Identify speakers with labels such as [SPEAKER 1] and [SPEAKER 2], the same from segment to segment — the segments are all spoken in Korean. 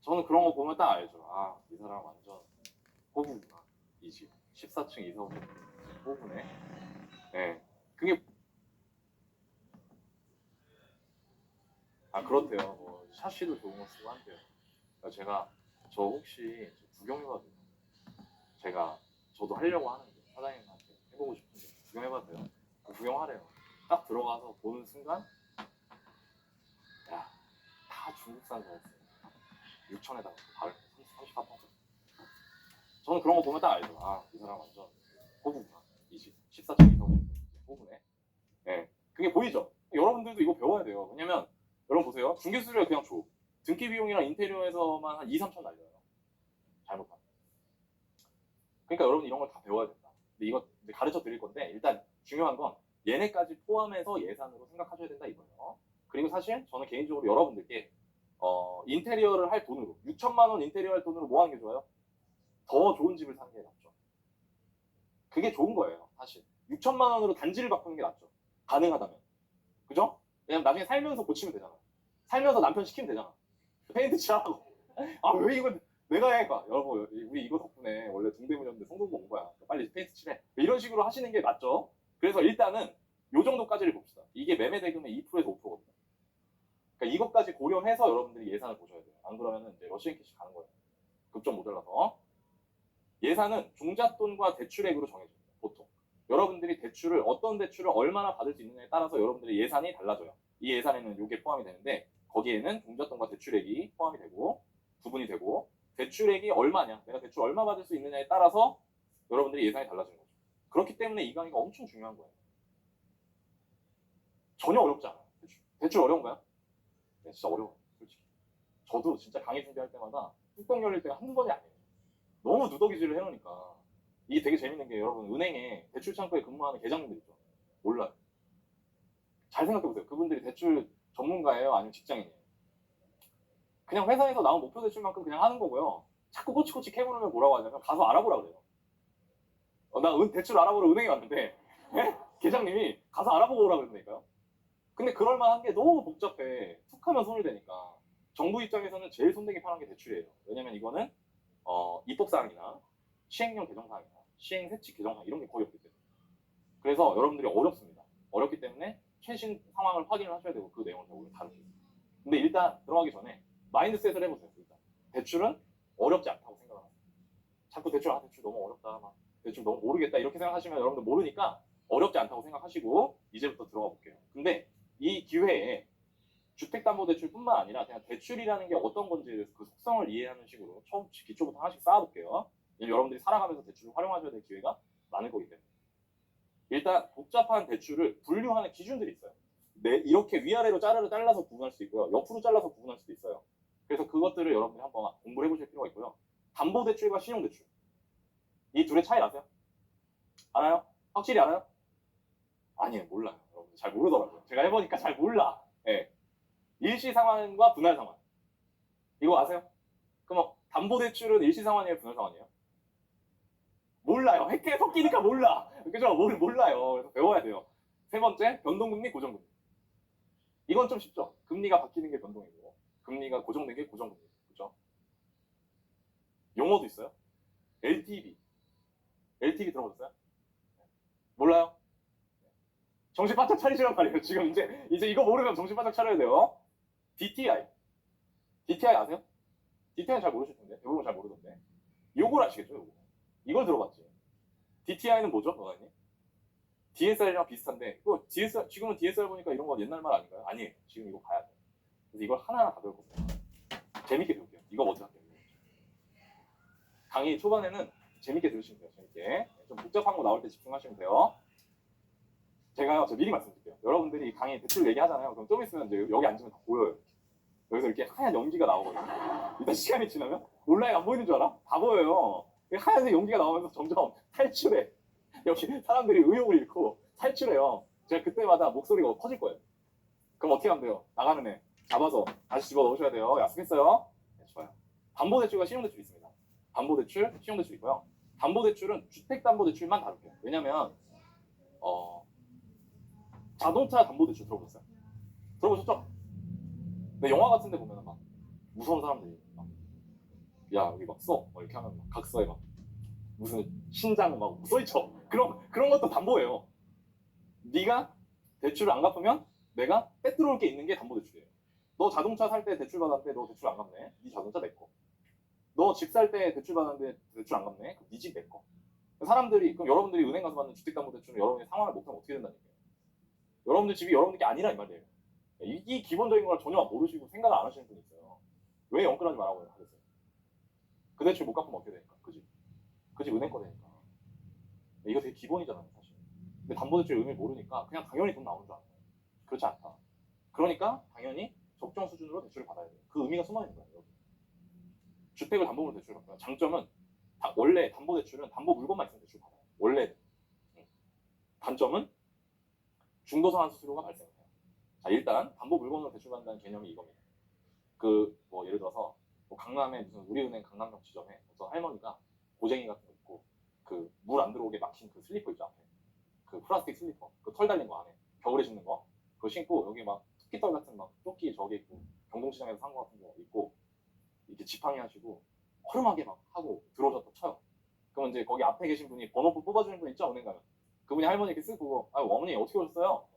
[SPEAKER 1] 저는 그런 거 보면 딱 알죠. 아, 이 사람 완전 호구구나. 이 집 14층 이사오고 호구네. 네. 그게 그렇대요. 뭐 샤시도 좋은 거 쓰고 한대요. 그러니까 제가 저 혹시 구경해봐도 돼요? 저도 하려고 하는데 사장님한테 해보고 싶은데 구경해봐도 돼요? 구경하래요. 딱 들어가서 보는 순간 야, 다 중국산 자였어요. 6천에다가 바른 34평. 저는 그런 거 보면 딱 알죠. 아, 이 사람 완전 호구구나. 이 집 14층 이사오고 호구네. 네. 그게 보이죠? 여러분들도 이거 배워야 돼요. 왜냐면 여러분 보세요. 중개수수료가 그냥 줘. 등기 비용이랑 인테리어에서만 한 2, 3천 날려요. 잘못하면. 그러니까 여러분 이런 걸 다 배워야 된다. 근데 이거 이제 가르쳐 드릴 건데 일단 중요한 건 얘네까지 포함해서 예산으로 생각하셔야 된다 이거예요. 그리고 사실 저는 개인적으로 여러분들께 인테리어를 할 돈으로 6천만 원 인테리어 할 돈으로 뭐 하는 게 좋아요? 더 좋은 집을 사는 게 낫죠. 그게 좋은 거예요. 사실 6천만 원으로 단지를 바꾸는 게 낫죠. 가능하다면. 그죠? 왜냐면 나중에 살면서 고치면 되잖아. 살면서 남편 시키면 되잖아. 페인트 칠하고. 아, 왜 이거 내가 해? 여러분, 우리 이거 덕분에 원래 동대문이었는데 성동구 온 거야. 이런 페인트 칠해. 이런 식으로 하시는 게 맞죠? 그래서 일단은 요 정도까지를 봅시다. 이게 매매 대금의 2%에서 5%거든요. 그러니까 이것까지 고려해서 여러분들이 예산을 보셔야 돼요. 안 그러면 이제 러시앤 캐시 가는 거예요. 급좀 모자라서. 예산은 종잣돈과 대출액으로 정해집니다. 보통. 여러분들이 대출을 어떤 대출을 얼마나 받을 수 있느냐에 따라서 여러분들의 예산이 달라져요. 이 예산에는 이게 포함이 되는데 거기에는 종잣돈과 대출액이 포함이 되고 구분이 되고 대출액이 얼마냐, 내가 대출 얼마 받을 수 있느냐에 따라서 여러분들이 예산이 달라지는 거죠. 그렇기 때문에 이 강의가 엄청 중요한 거예요. 전혀 어렵지 않아요. 대출 어려운가요? 네, 진짜 어려워요. 솔직히. 저도 진짜 강의 준비할 때마다 뚜껑 열릴 때가 한두 번이 아니에요. 너무 누더기질을 해놓으니까. 이게 되게 재밌는 게 여러분 은행에 대출 창구에 근무하는 계장님들 있죠. 몰라요. 잘 생각해보세요. 그분들이 대출 전문가예요? 아니면 직장인이에요? 그냥 회사에서 나온 목표 대출만큼 그냥 하는 거고요. 자꾸 꼬치꼬치 캐물으면 뭐라고 하냐면 가서 알아보라 그래요. 나 대출 알아보러 은행에 왔는데 계장님이 가서 알아보고 오라 그랬다니까요. 근데 그럴 만한 게 너무 복잡해. 툭 하면 손을 대니까. 정부 입장에서는 제일 손대기 편한 게 대출이에요. 왜냐면 이거는 입법사항이나 시행령 개정사항이나 시행세칙 개정사항 이런 게 거의 없기 때문에. 그래서 여러분들이 어렵습니다. 어렵기 때문에 최신 상황을 확인을 하셔야 되고 그 내용을 우리 다룰게요. 근데 일단 들어가기 전에 마인드셋을 해보세요. 일단 대출은 어렵지 않다고 생각합니다. 자꾸 대출 너무 어렵다, 막 대출 너무 모르겠다 이렇게 생각하시면 여러분들 모르니까 어렵지 않다고 생각하시고 이제부터 들어가 볼게요. 근데 이 기회에 주택담보대출뿐만 아니라 그냥 대출이라는 게 어떤 건지에 대해서 그 속성을 이해하는 식으로 처음 기초부터 하나씩 쌓아볼게요. 여러분들이 살아가면서 대출을 활용하셔야 될 기회가 많을 거기 때문에. 일단 복잡한 대출을 분류하는 기준들이 있어요. 이렇게 위아래로 잘라서 구분할 수 있고요. 옆으로 잘라서 구분할 수도 있어요. 그래서 그것들을 여러분들이 한번 공부를 해보실 필요가 있고요. 담보대출과 신용대출. 이 둘의 차이 아세요? 알아요? 확실히 알아요? 아니에요. 몰라요. 여러분들 잘 모르더라고요. 제가 해보니까 잘 몰라. 네. 일시 상환과 분할 상환. 이거 아세요? 그럼 담보대출은 일시 상환이에요? 분할 상환이에요? 몰라요. 획기에 섞이니까 몰라. 그죠? 몰라요. 그래서 배워야 돼요. 세 번째, 변동금리, 고정금리. 이건 좀 쉽죠? 금리가 바뀌는 게 변동이고 금리가 고정된 게 고정금리. 그죠? 용어도 있어요. LTV. LTV 들어보셨어요? 몰라요? 정신 바짝 차리시란 말이에요. 지금 이제 이거 모르면 정신 바짝 차려야 돼요. DTI. DTI 아세요? DTI는 잘 모르실 텐데. 대부분 잘 모르던데. 요걸 아시겠죠? 요거. 이걸 들어봤지. DTI는 뭐죠? 너가님? DSR이랑 비슷한데 지금은 DSR 보니까 이런 거 옛날 말 아닌가요? 아니에요. 지금 이거 봐야 돼요. 그래서 이걸 하나하나 다 배울 겁니다. 재밌게 배울게요. 이거 먼저 할게요. 강의 초반에는 재밌게 들으시면 돼요. 재밌게. 좀 복잡한 거 나올 때 집중하시면 돼요. 제가요, 미리 말씀드릴게요. 여러분들이 강의 대출 얘기하잖아요. 그럼 좀 있으면 이제 여기 앉으면 다 보여요. 여기서 이렇게 하얀 연기가 나오거든요. 일단 시간이 지나면 온라인 안 보이는 줄 알아? 다 보여요. 하얀색 연기가 나오면서 점점 탈출해. 여기 사람들이 의욕을 잃고 탈출해요. 제가 그때마다 목소리가 커질 거예요. 그럼 어떻게 하면 돼요? 나가는 애 잡아서 다시 집어넣으셔야 돼요. 약속했어요? 네, 좋아요. 담보대출과 신용대출이 있습니다. 담보대출, 신용대출 있고요. 담보대출은 주택담보대출만 다룰게요. 왜냐면 자동차 담보대출 들어보셨어요? 들어보셨죠? 네, 영화 같은 데 보면 막 무서운 사람들이 막 야 여기 막 써. 막 이렇게 하면 막 각서에 막 무슨 신장 막 써있죠. 그런 것도 담보예요. 네가 대출을 안 갚으면 내가 빼들어올 게 있는 게 담보대출이에요. 너 자동차 살 때 대출 받았는데 너 대출 안 갚네. 네 자동차 내 거. 너 집 살 때 대출 받았는데 대출 안 갚네. 그럼 네 집 내 거. 사람들이 그럼 여러분들이 은행 가서 받는 주택담보대출은 여러분의 상환을 못하면 어떻게 된다는 얘기예요. 여러분들 집이 여러분들 게 아니라 이 말이에요. 이 기본적인 걸 전혀 모르시고 생각을 안 하시는 분이 있어요. 왜 영끌하지 말라고 하겠어요? 그 대출 못 갚으면 어떻게 되니까? 그지? 그지 은행 거 되니까. 이거 되게 기본이잖아요, 사실. 근데 담보대출 의미를 모르니까 그냥 당연히 돈 나오는 줄 알아요. 그렇지 않다. 그러니까 당연히 적정 수준으로 대출을 받아야 돼요. 그 의미가 숨어 있는 거예요. 여기. 주택을 담보로 대출을 받고요. 장점은 원래 담보대출은 담보 물건만 있으면 대출 받아요. 원래. 단점은 중도상환 수수료가 발생해요. 자, 일단 담보 물건으로 대출받는다는 개념이 이겁니다. 그 뭐 예를 들어서 뭐 강남에 무슨 우리은행 강남역 지점에 어떤 할머니가 고쟁이 같은 거 있고 그 물 안 들어오게 막힌 그 슬리퍼 있죠 앞에 그 플라스틱 슬리퍼 그 털 달린 거 안에 겨울에 신는 거 그거 신고 여기 막 토끼털 같은 막 토끼 저기 있고 경동시장에서 산 거 같은 거 있고 이렇게 지팡이 하시고 허름하게 막 하고 들어오셨다 쳐요. 그러면 이제 거기 앞에 계신 분이 번호표 뽑아주는 분 있죠 은행 가면 그분이 할머니 이렇게 쓰고 아 어머니 어떻게 오셨어요?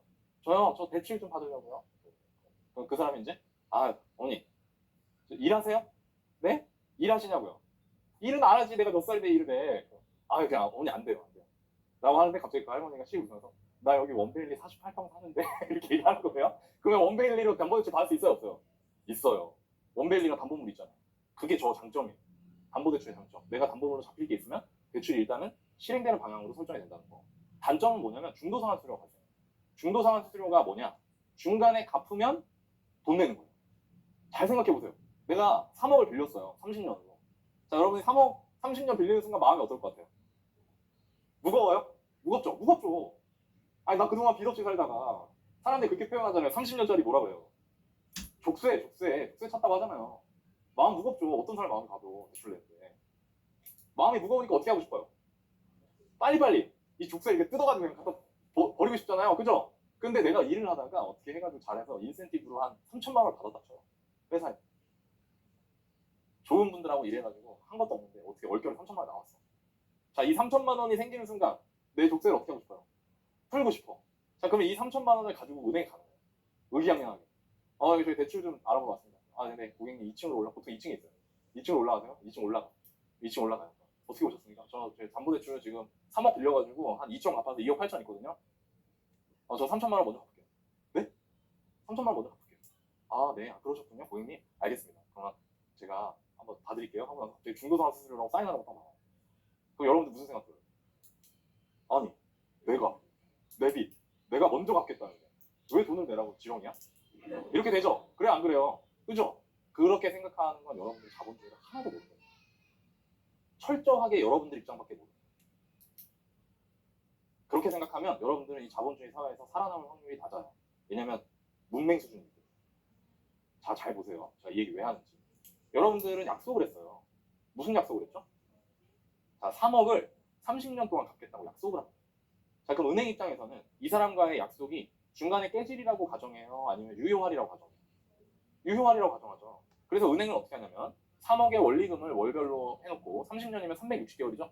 [SPEAKER 1] 저요 저 대출 좀 받으려고요. 그럼 그 사람이 이제 아 어머니 일하세요? 네? 일하시냐고요? 일은 안 하지 내가 몇 살인데 일을 해. 아 그냥 어머니 안 돼요 안 돼요. 라고 하는데 갑자기 그 할머니가 씩 웃으면서 나 여기 원베일리 48평 사는데 이렇게 얘기하는 거예요. 그러면 원베일리로 담보대출 받을 수 있어요 없어요? 있어요. 원베일리가 담보물 있잖아요. 그게 저 장점이에요. 담보대출의 장점. 내가 담보물로 잡힐 게 있으면 대출이 일단은 실행되는 방향으로 설정이 된다는 거. 단점은 뭐냐면 중도상환 수수료가 발생해요. 중도상환 수수료가 뭐냐? 중간에 갚으면 돈 내는 거예요. 잘 생각해 보세요. 내가 3억을 빌렸어요. 30년으로. 자, 여러분이 3억 30년 빌리는 순간 마음이 어떨 것 같아요? 무거워요? 무겁죠? 무겁죠. 아니, 나 그동안 빚 없이 살다가 사람들이 그렇게 표현하잖아요. 30년짜리 뭐라고 해요? 족쇄 찼다고 하잖아요. 마음 무겁죠. 어떤 사람 마음이 가도 대출 낼때. 마음이 무거우니까 어떻게 하고 싶어요? 빨리빨리 이 족쇄 이렇게 뜯어가지고 그냥 갖다 버리고 싶잖아요. 그죠? 근데 내가 일을 하다가 어떻게 해가지고 잘해서 인센티브로 한 3천만 원을 받았다 쳐요. 회사에. 좋은 분들하고 일해가지고 한 것도 없는데 어떻게 월결에 3천만 원 나왔어. 자, 이 3천만 원이 생기는 순간 내 족쇄를 어떻게 하고 싶어요? 풀고 싶어. 자, 그러면 이 3천만 원을 가지고 은행에 가는 거예요. 의기양양하게. 저희 대출 좀 알아보고 왔습니다. 아, 네네. 고객님 2층으로 보통 2층에 있어요. 2층으로 올라가세요. 2층 올라가. 2층 올라가요. 어떻게 오셨습니까? 저 담보대출 지금 3억 빌려가지고 한 2천 갚아서 2억 8천 있거든요. 저 3천만 원 먼저 갚을게요. 네? 3천만 원 먼저 갚을게요. 아, 네. 그러셨군요. 고객님. 알겠습니다. 그러면 제가 한번 봐드릴게요. 하고 나서 갑자기 중도상환 수수료라고 사인하는 것도 봐요. 그럼 여러분들 무슨 생각 들어요? 아니, 내 빚, 내가 먼저 갚겠다는데 왜 돈을 내라고 지렁이야? 이렇게 되죠? 그래 안 그래요? 그죠? 그렇게 생각하는 건 여러분들 자본주의를 하나도 모르는 거예요. 철저하게 여러분들 입장밖에 모르는 거예요. 그렇게 생각하면 여러분들은 이 자본주의 사회에서 살아남을 확률이 낮아요. 왜냐면 문맹 수준이기 때문에. 자, 잘 보세요. 제가 이 얘기 왜 하는지. 여러분들은 약속을 했어요. 무슨 약속을 했죠? 자, 3억을 30년 동안 갚겠다고 약속을 합니다. 자, 그럼 은행 입장에서는 이 사람과의 약속이 중간에 깨질이라고 가정해요? 아니면 유효할이라고 가정해요? 유효할이라고 가정하죠. 그래서 은행은 어떻게 하냐면 3억의 원리금을 월별로 해놓고 30년이면 360개월이죠.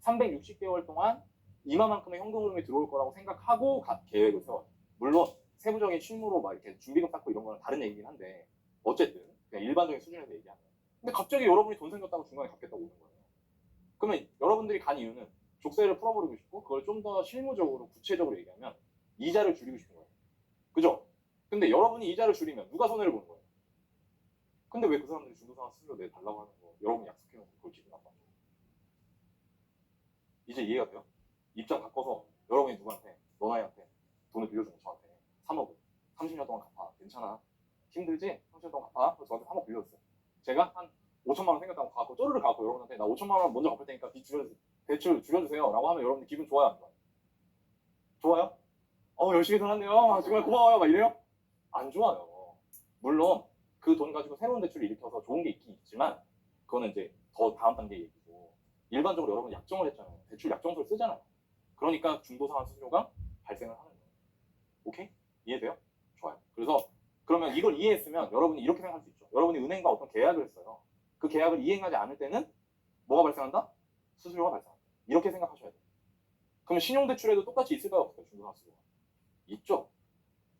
[SPEAKER 1] 360개월 동안 이만큼의 현금 흐름이 들어올 거라고 생각하고 계획을 세워요. 물론 세부적인 실무로 막 이렇게 준비금 쌓고 이런 거는 다른 얘기긴 한데 어쨌든 그냥 일반적인 수준에서 얘기하면 근데 갑자기 여러분이 돈 생겼다고 중간에 갚겠다고 오는 거예요. 그러면 여러분들이 간 이유는 족쇄를 풀어버리고 싶고 그걸 좀 더 실무적으로 구체적으로 얘기하면 이자를 줄이고 싶은 거예요. 그죠? 근데 여러분이 이자를 줄이면 누가 손해를 보는 거예요? 근데 왜 그 사람들이 중도상환 수수료 내달라고 하는 거 여러분이 약속해놓고 그걸 기분 나빠요? 이제 이해가 돼요? 입장 바꿔서 여러분이 누구한테 너나이한테 돈을 빌려준 거 저한테 3억을 30년 동안 갚아 괜찮아 힘들지? 30년 동안 갚아 그래서 저한테 3억 빌려줬어요. 제가 한 5천만 원 생겼다고 갖고 쪼르르 갖고 여러분한테 나 5천만 원 먼저 갚을 테니까 대출 줄여주세요 라고 하면 여러분들 기분 좋아요 안 좋아요? 좋아요? 열심히 살았네요 정말 고마워요 막 이래요? 안 좋아요. 물론 그 돈 가지고 새로운 대출을 일으켜서 좋은 게 있긴 있지만 그거는 이제 더 다음 단계 얘기고 일반적으로 여러분 약정을 했잖아요. 대출 약정서를 쓰잖아요. 그러니까 중도상환 수수료가 발생을 하는 거예요. 오케이? 이해돼요? 좋아요. 그래서 그러면 이걸 이해했으면 여러분이 이렇게 생각할 수 있죠. 여러분이 은행과 어떤 계약을 했어요. 그 계약을 이행하지 않을 때는 뭐가 발생한다? 수수료가 발생한다. 이렇게 생각하셔야 돼요. 그럼 신용대출에도 똑같이 있을까요? 없을까요? 중도상환수수료가. 있죠.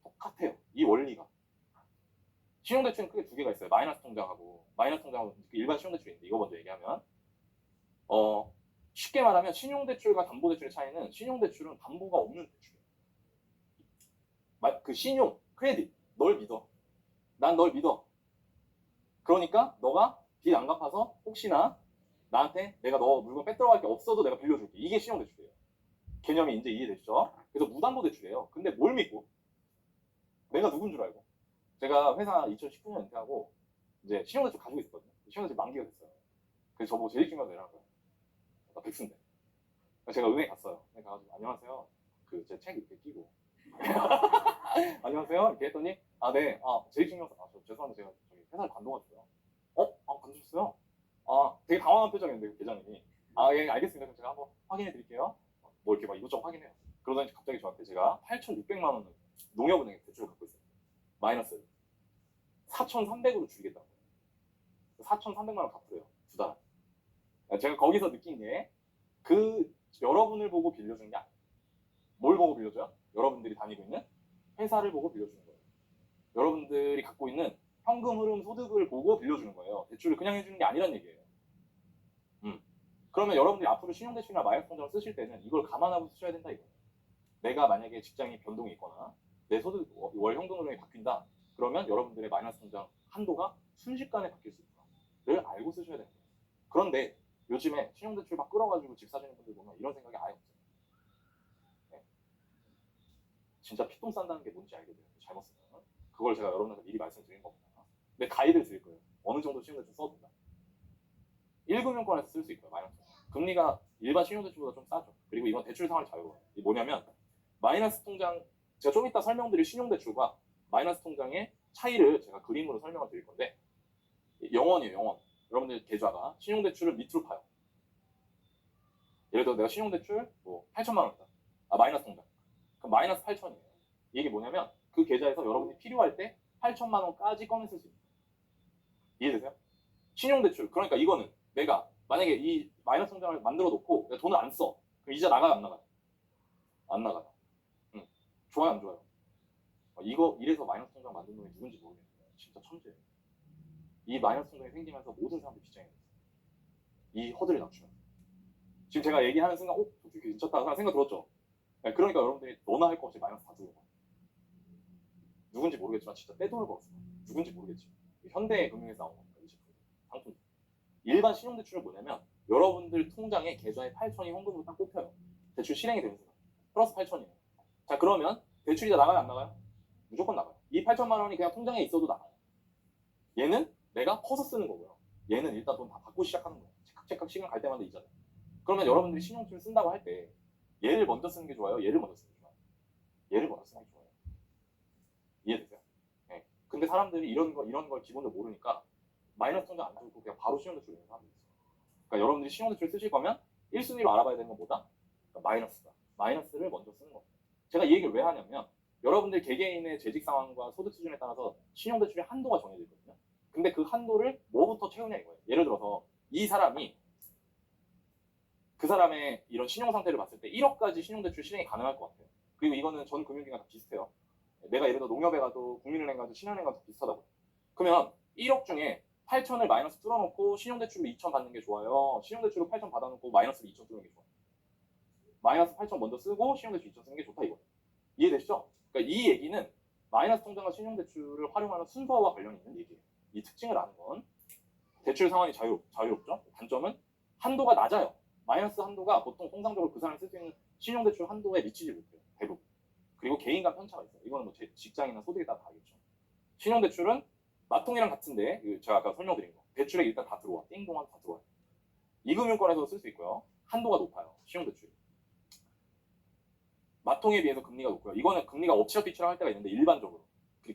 [SPEAKER 1] 똑같아요. 이 원리가. 신용대출은 크게 두 개가 있어요. 마이너스 통장하고 일반 신용대출인데 이거 먼저 얘기하면 쉽게 말하면 신용대출과 담보대출의 차이는 신용대출은 담보가 없는 대출이에요. 그 신용, 크레딧, 널 믿어. 난 널 믿어. 그러니까 너가 빚 안 갚아서 혹시나 나한테 내가 너 물건 빼들어갈 게 없어도 내가 빌려줄게. 이게 신용대출이에요. 개념이 이제 이해되시죠? 그래서 무담보대출이에요. 근데 뭘 믿고? 내가 누군 줄 알고. 제가 회사 2019년 은퇴하고 이제 신용대출 가지고 있었거든요. 신용대출 만기가 됐어요. 그래서 저보고 재직증명 내라는 거예요. 나 백수인데. 제가 은행 갔어요. 은행 가가지고 안녕하세요. 그 제 책 이렇게 끼고 안녕하세요 이렇게 했더니 네, 재직증명서 저 죄송한데 제가 저기 회사를 관둬가지고요. 관두셨어요? 되게 당황한 표정이었는데 그 계장님이 예 알겠습니다. 그럼 제가 한번 확인해 드릴게요. 뭐 이렇게 막 이것저것 확인해요. 그러더니 갑자기 저한테 제가 8,600만 원을 농협은행에 대출을 갖고 있어요. 마이너스 4,300으로 줄이겠다고. 4,300만 원 갚으래요. 두 달. 제가 거기서 느낀 게 여러분을 보고 빌려준 게 아니에요. 뭘 보고 빌려줘요? 여러분들이 다니고 있는 회사를 보고 빌려주는 거예요. 여러분들이 갖고 있는 현금 흐름 소득을 보고 빌려주는 거예요. 대출을 그냥 해주는 게 아니란 얘기예요. 그러면 여러분들이 앞으로 신용대출이나 마이너스 통장을 쓰실 때는 이걸 감안하고 쓰셔야 된다 이거예요. 내가 만약에 직장이 변동이 있거나 내 소득 월 현금 흐름이 바뀐다. 그러면 여러분들의 마이너스 통장 한도가 순식간에 바뀔 수 있다를 알고 쓰셔야 되는 거예요. 그런데 요즘에 신용대출 막 끌어가지고 집 사시는 분들 보면 이런 생각이 아예 없어요. 네. 진짜 피똥 싼다는 게 뭔지 알게 돼요. 잘못 쓰면. 그걸 제가 여러분한테 미리 말씀드린 겁니다. 근데 가이드를 드릴 거예요. 어느 정도 신용대출 써도 된다. 1금융권에서 쓸 수 있고요. 마이너스 통장. 금리가 일반 신용대출보다 좀 싸죠. 그리고 이건 대출 상환이 자유로워요. 이게 뭐냐면 마이너스 통장, 제가 좀 이따 설명드릴 신용대출과 마이너스 통장의 차이를 제가 그림으로 설명을 드릴 건데 영원이에요. 영원. 여러분들 계좌가 신용대출을 밑으로 파요. 예를 들어 내가 신용대출 8천만 원이다. 마이너스 통장. 그럼 마이너스 8천이에요. 이게 뭐냐면 그 계좌에서 여러분이 필요할 때 8천만 원까지 꺼내 쓸 수 있는. 이해되세요? 신용대출. 그러니까 이거는 내가 만약에 이 마이너스 통장을 만들어 놓고 내가 돈을 안 써. 그럼 이자 나가요? 안 나가요? 안 나가요. 좋아요? 안 좋아요? 이래서 마이너스 통장 만든 놈이 누군지 모르겠는데 진짜 천재예요. 이 마이너스 통장이 생기면서 모든 사람들이 빚쟁이 됐어요. 이 허들을 낮추면. 지금 제가 얘기하는 순간 저 되게 괜찮다 생각 들었죠? 네, 그러니까 여러분들이 너나 할 거 없이 마이너스 다 주고 누군지 모르겠지만 진짜 떼돈을 벌었어. 누군지 모르겠지. 현대금융에서 나온 겁니다. 이 제품. 상품. 일반 신용대출은 뭐냐면 여러분들 통장에 계좌에 8천이 현금으로 딱 꼽혀요. 대출 실행이 되는 순간. 플러스 8천이에요. 자 그러면 대출이자 나가요? 안 나가요? 무조건 나가요. 이 8천만 원이 그냥 통장에 있어도 나가요. 얘는 내가 퍼서 쓰는 거고요. 얘는 일단 돈 다 받고 시작하는 거예요. 체크체크 시간 갈 때마다 이자를. 그러면 여러분들이 신용대출 쓴다고 할 때 얘를 먼저 쓰는 게 좋아요? 얘를 먼저 쓰는 게 좋아요? 얘를 먼저 쓰는 게 좋아요. 이해되세요? 네. 근데 사람들이 이런 걸 기본적으로 모르니까 마이너스 통장 안 주고 그냥 바로 신용대출 내는 사람들이 있어요. 그러니까 여러분들이 신용대출 쓰실 거면 1순위로 알아봐야 되는 건 뭐다? 그러니까 마이너스다. 마이너스를 먼저 쓰는 겁니다. 제가 이 얘기를 왜 하냐면 여러분들 개개인의 재직 상황과 소득 수준에 따라서 신용대출의 한도가 정해져 있거든요. 근데 그 한도를 뭐부터 채우냐 이거예요. 예를 들어서 이 사람이 그 사람의 이런 신용 상태를 봤을 때 1억까지 신용대출 실행이 가능할 것 같아요. 그리고 이거는 전 금융기관 다 비슷해요. 내가 예를 들어 농협에 가도 국민은행 가도 신한은행 가도 비슷하다고. 그러면 1억 중에 8천을 마이너스 뚫어놓고 신용대출로 2천 받는 게 좋아요. 신용대출로 8천 받아놓고 마이너스로 2천 쓰는 게 좋아요. 마이너스 8천 먼저 쓰고 신용대출 2천 쓰는 게 좋다 이거예요. 이해되시죠? 그러니까 이 얘기는 마이너스 통장과 신용대출을 활용하는 순서와 관련이 있는 얘기예요. 이 특징을 아는 건 대출 상환이 자유롭죠. 단점은 한도가 낮아요. 마이너스 한도가 보통 통상적으로 그 사람이 쓸 수 있는 신용대출 한도에 미치지 못해요. 대부분. 그리고 개인 간 편차가 있어요. 이거는 뭐 직장이나 소득에 따라 다르겠죠. 신용대출은 마통이랑 같은데 제가 아까 설명드린 거 대출에 일단 다 들어와. 띵동한 다 들어와요. 이금융권에서도 쓸 수 있고요. 한도가 높아요. 신용대출이. 마통에 비해서 금리가 높고요. 이거는 금리가 엎치락뒤치락 할 때가 있는데 일반적으로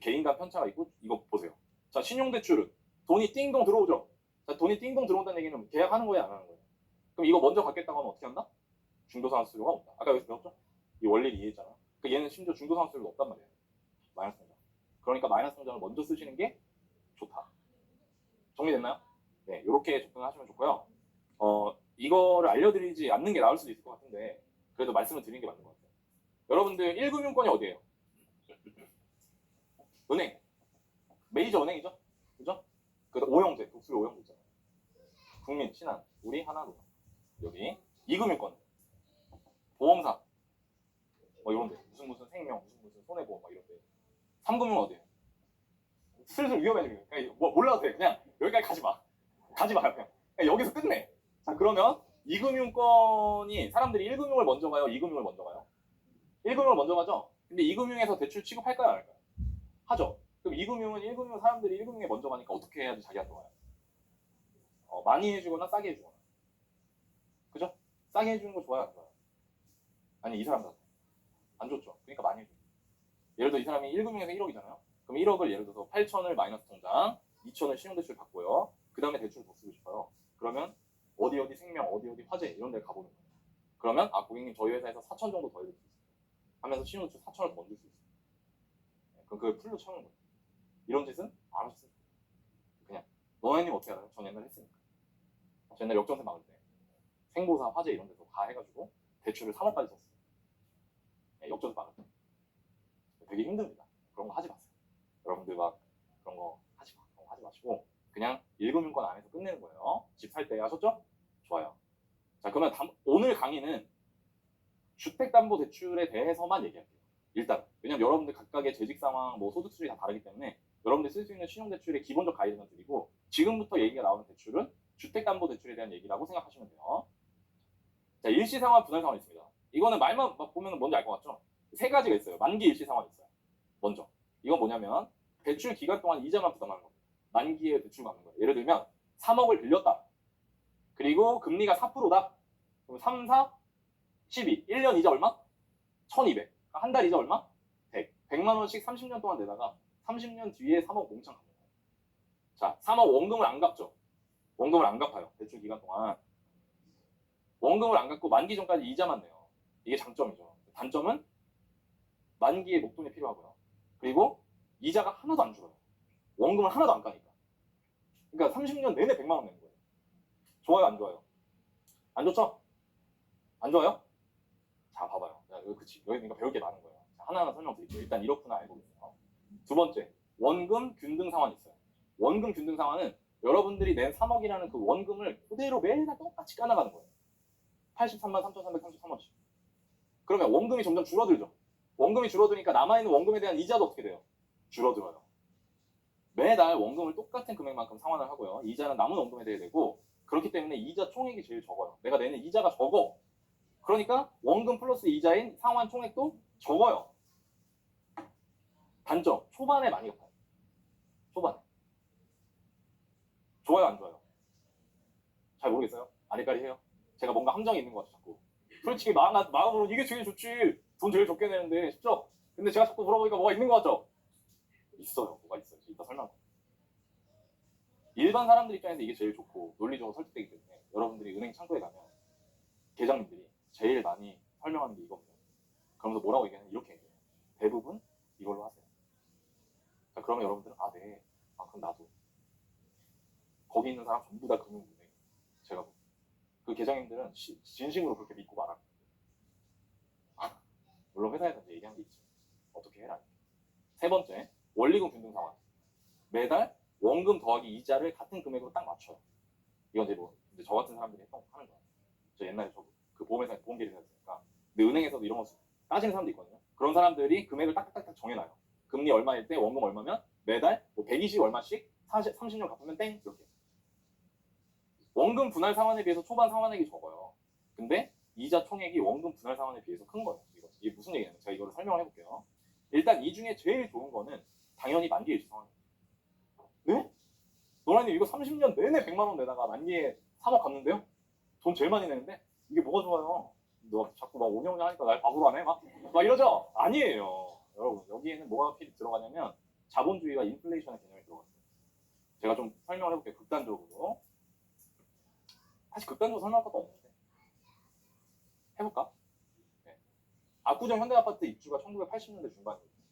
[SPEAKER 1] 개인 간 편차가 있고 이거 보세요. 자 신용대출은 돈이 띵동 들어오죠. 자 돈이 띵동 들어온다는 얘기는 계약하는 거예요 안 하는 거예요? 그럼 이거 먼저 갚겠다고 하면 어떻게 한다? 중도상환수수료가 없다. 아까 여기서 배웠죠? 이 원리를 이해했잖아. 그러니까 얘는 심지어 중도상환수수료가 없단 말이에요. 마이너스 통장. 그러니까 마이너스 통장을 먼저 쓰시는 게 좋다. 정리됐나요? 네, 이렇게 접근하시면 좋고요. 이거를 알려드리지 않는 게 나을 수도 있을 것 같은데 그래도 말씀을 드리는 게 맞는 것 같아요. 여러분들 1금융권이 어디예요? 은행. 메이저 은행이죠? 그죠? 그 5형제, 독수리 5형제 있잖아요. 국민, 신한, 우리, 하나로. 여기 2금융권. 보험사. 뭐 이런데. 무슨 생명, 무슨 손해보험 막 이런데. 3금융 어디예요? 슬슬 위험해지고. 그냥 뭐 몰라도 돼. 그냥 여기까지 가지 마. 가지 마요. 그냥 여기서 끝내. 자, 그러면 2금융권이 사람들이 1금융을 먼저 가요? 2금융을 먼저 가요? 1금융을 먼저 가죠? 근데 2금융에서 대출 취급할까요? 안 할까요? 하죠. 그럼 2금융은 1금융 사람들이 1금융에 먼저 가니까 어떻게 해야지 자기한테 와요? 많이 해주거나 싸게 해주거나. 그죠? 싸게 해주는 거 좋아요? 안 좋아요? 아니, 이 사람들 안 좋죠. 그러니까 많이 해줘요. 예를 들어 이 사람이 1금융에서 1억이잖아요. 그럼 1억을 예를 들어서 8천을 마이너스 통장, 2천을 신용대출 받고요. 그 다음에 대출을 더 쓰고 싶어요. 그러면 어디 생명, 어디 화재 이런 데 가보는 거예요. 그러면 고객님 저희 회사에서 4천 정도 더 해줄 수 있어요. 하면서 신용대출 4천을 더 얹을 수 있어요. 그럼 그걸 풀로 채우는 거예요. 이런 짓은 안 하셨어요. 그냥 너네님 어떻게 알아요? 전 옛날에 했으니까. 저 옛날에 역전세 막을 때 생보사, 화재 이런 데서 다 해가지고 대출을 3억까지 썼어요. 네, 역전세 막을 때. 되게 힘듭니다. 그런 거 하지 마세요. 여러분들 막 그런 거 하지 마. 그런 거 하지 마시고 그냥 1금융권 안에서 끝내는 거예요. 집 살 때 하셨죠? 좋아요. 자, 그러면 오늘 강의는 주택담보대출에 대해서만 얘기할게요. 일단 왜냐면 여러분들 각각의 재직 상황, 뭐 소득 수준이 다 다르기 때문에 여러분들 쓸 수 있는 신용대출의 기본적 가이드만 드리고 지금부터 얘기가 나오는 대출은 주택담보대출에 대한 얘기라고 생각하시면 돼요. 자, 일시상환, 분할상환 있습니다. 이거는 말만 보면 뭔지 알 것 같죠? 세 가지가 있어요. 만기 일시상환이 있어요. 먼저 이건 뭐냐면 대출 기간 동안 이자만 부담하는 겁니다. 만기에 대출 받는 거예요. 예를 들면 3억을 빌렸다. 그리고 금리가 4%다. 그럼 3, 4, 12. 1년 이자 얼마? 1200. 한 달 이자 얼마? 100. 100만 원씩 30년 동안 내다가 30년 뒤에 3억 몽창 갚는 거예요. 자, 3억 원금을 안 갚죠. 원금을 안 갚아요. 대출 기간 동안. 원금을 안 갚고 만기 전까지 이자만 내요. 이게 장점이죠. 단점은 만기에 목돈이 필요하고요. 그리고 이자가 하나도 안 줄어요. 원금을 하나도 안 까니까. 그러니까 30년 내내 100만 원 내는 거예요. 좋아요, 안 좋아요? 안 좋죠? 안 좋아요? 자, 봐봐요. 그치. 여기 그러니까 배울 게 많은 거예요. 자, 하나하나 설명드릴게요. 일단 이렇구나 알고 계세요. 두 번째, 원금 균등 상환이 있어요. 원금 균등 상환은 여러분들이 낸 3억이라는 그 원금을 그대로 매달 똑같이 까나가는 거예요. 83만 3,333원씩. 그러면 원금이 점점 줄어들죠. 원금이 줄어드니까 남아있는 원금에 대한 이자도 어떻게 돼요? 줄어들어요. 매달 원금을 똑같은 금액만큼 상환을 하고요. 이자는 남은 원금에 대해 내고 그렇기 때문에 이자 총액이 제일 적어요. 내가 내는 이자가 적어. 그러니까 원금 플러스 이자인 상환 총액도 적어요. 단점, 초반에 많이 갚아요. 초반에. 좋아요, 안 좋아요? 잘 모르겠어요? 아리까리 해요? 제가 뭔가 함정이 있는 것 같아요, 자꾸. 솔직히 마음으로 이게 제일 좋지. 돈 제일 적게 내는데, 쉽죠? 근데 제가 자꾸 물어보니까 뭐가 있는 것 같죠? 있어요. 뭐가 있어요. 이따 설명. 일반 사람들 입장에서 이게 제일 좋고 논리적으로 설득되기 때문에 여러분들이 은행 창구에 가면 계장님들이 제일 많이 설명하는 게 이겁니다. 그러면서 뭐라고 얘기하냐면 이렇게 얘기해요. 대부분 이걸로 하세요. 자, 그러면 여러분들은 네. 그럼 나도. 거기 있는 사람 전부 다 금융부네. 제가 그 계장님들은 진심으로 그렇게 믿고 말합니다. 물론 회사에서 이제 얘기한 게 있죠. 어떻게 해라. 세 번째, 원리금 균등 상환. 매달 원금 더하기 이자를 같은 금액으로 딱 맞춰요. 이건 이제 저 같은 사람들이 하는 거예요. 저 옛날에 그 보험회사에 보험계리사였으니까. 근데 은행에서도 이런 거 따지는 사람도 있거든요. 그런 사람들이 금액을 딱딱딱 정해놔요. 금리 얼마일 때 원금 얼마면 매달 120 얼마씩 30년 갚으면 땡 이렇게. 원금 분할 상환에 비해서 초반 상환액이 적어요. 근데 이자 총액이 원금 분할 상환에 비해서 큰 거예요. 이게 무슨 얘기냐면 제가 이거를 설명을 해볼게요. 일단 이 중에 제일 좋은 거는 당연히 만기 일시 상환이에요. 네? 노라님 이거 30년 내내 100만 원 내다가 만기에 3억 갚는데요? 돈 제일 많이 내는데? 이게 뭐가 좋아요? 너 자꾸 막 오냐오냐 하니까 날 바보로 하네? 막 이러죠? 아니에요. 여러분 여기에는 뭐가 들어가냐면 자본주의와 인플레이션의 개념이 들어갔어요. 제가 좀 설명을 해볼게요. 극단적으로. 사실 극단적으로 설명할 것도 없는데 해볼까? 네. 압구정 현대아파트 입주가 1980년대 중반이거든요.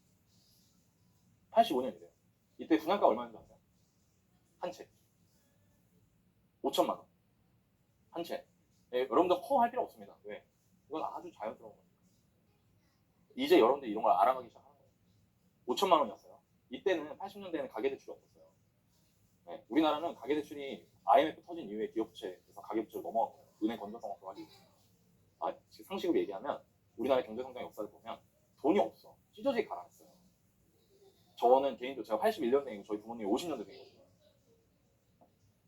[SPEAKER 1] 85년이래요. 이때 분양가 얼마인지 아세요? 한 채. 5천만 원. 한 채. 예, 여러분들 허할 필요 없습니다. 왜? 이건 아주 자연스러운 거예요. 이제 여러분들이 이런 걸 알아가기 시작하는 거예요. 5천만 원이었어요. 이때는 80년대에는 가계대출이 없었어요. 네, 우리나라는 가계대출이 IMF 터진 이후에 기업부채에서 가계부채로 넘어간 거예요. 은행 건전성 없어가지고. 상식으로 얘기하면 우리나라의 경제성장 역사를 보면 돈이 없어. 찢어지게 가라앉았어요. 저는 개인적으로 제가 81년생이고 저희 부모님이 50년대생이거든요.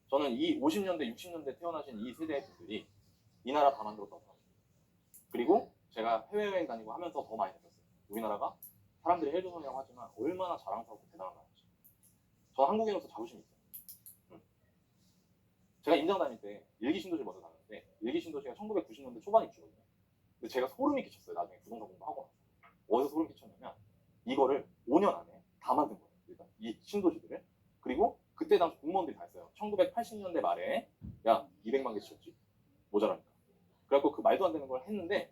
[SPEAKER 1] 저는 이 50년대, 60년대 태어나신 이 세대의 분들이 이 나라 다 만들었다고 생각합니다. 그리고 제가 해외여행 다니고 하면서 더 많이 느꼈어요. 우리나라가 사람들이 헬조선이라고 하지만 얼마나 자랑스럽고 대단한 나라인지. 저는 한국인으로서 자부심이 있어요. 제가 임장 다닐 때 일기신도시 먼저 다녔는데 일기신도시가 1990년대 초반 입주거든요. 근데 제가 소름이 끼쳤어요. 나중에 부동산 공부하고 나서. 어디서 소름 끼쳤냐면 이거를 5년 안에 다 만든 거예요. 일단 이 신도시들을. 그리고 그때 당시 공무원들이 다 했어요. 1980년대 말에 야 200만 개 지었지. 모자라니까. 그래갖고 그 말도 안 되는 걸 했는데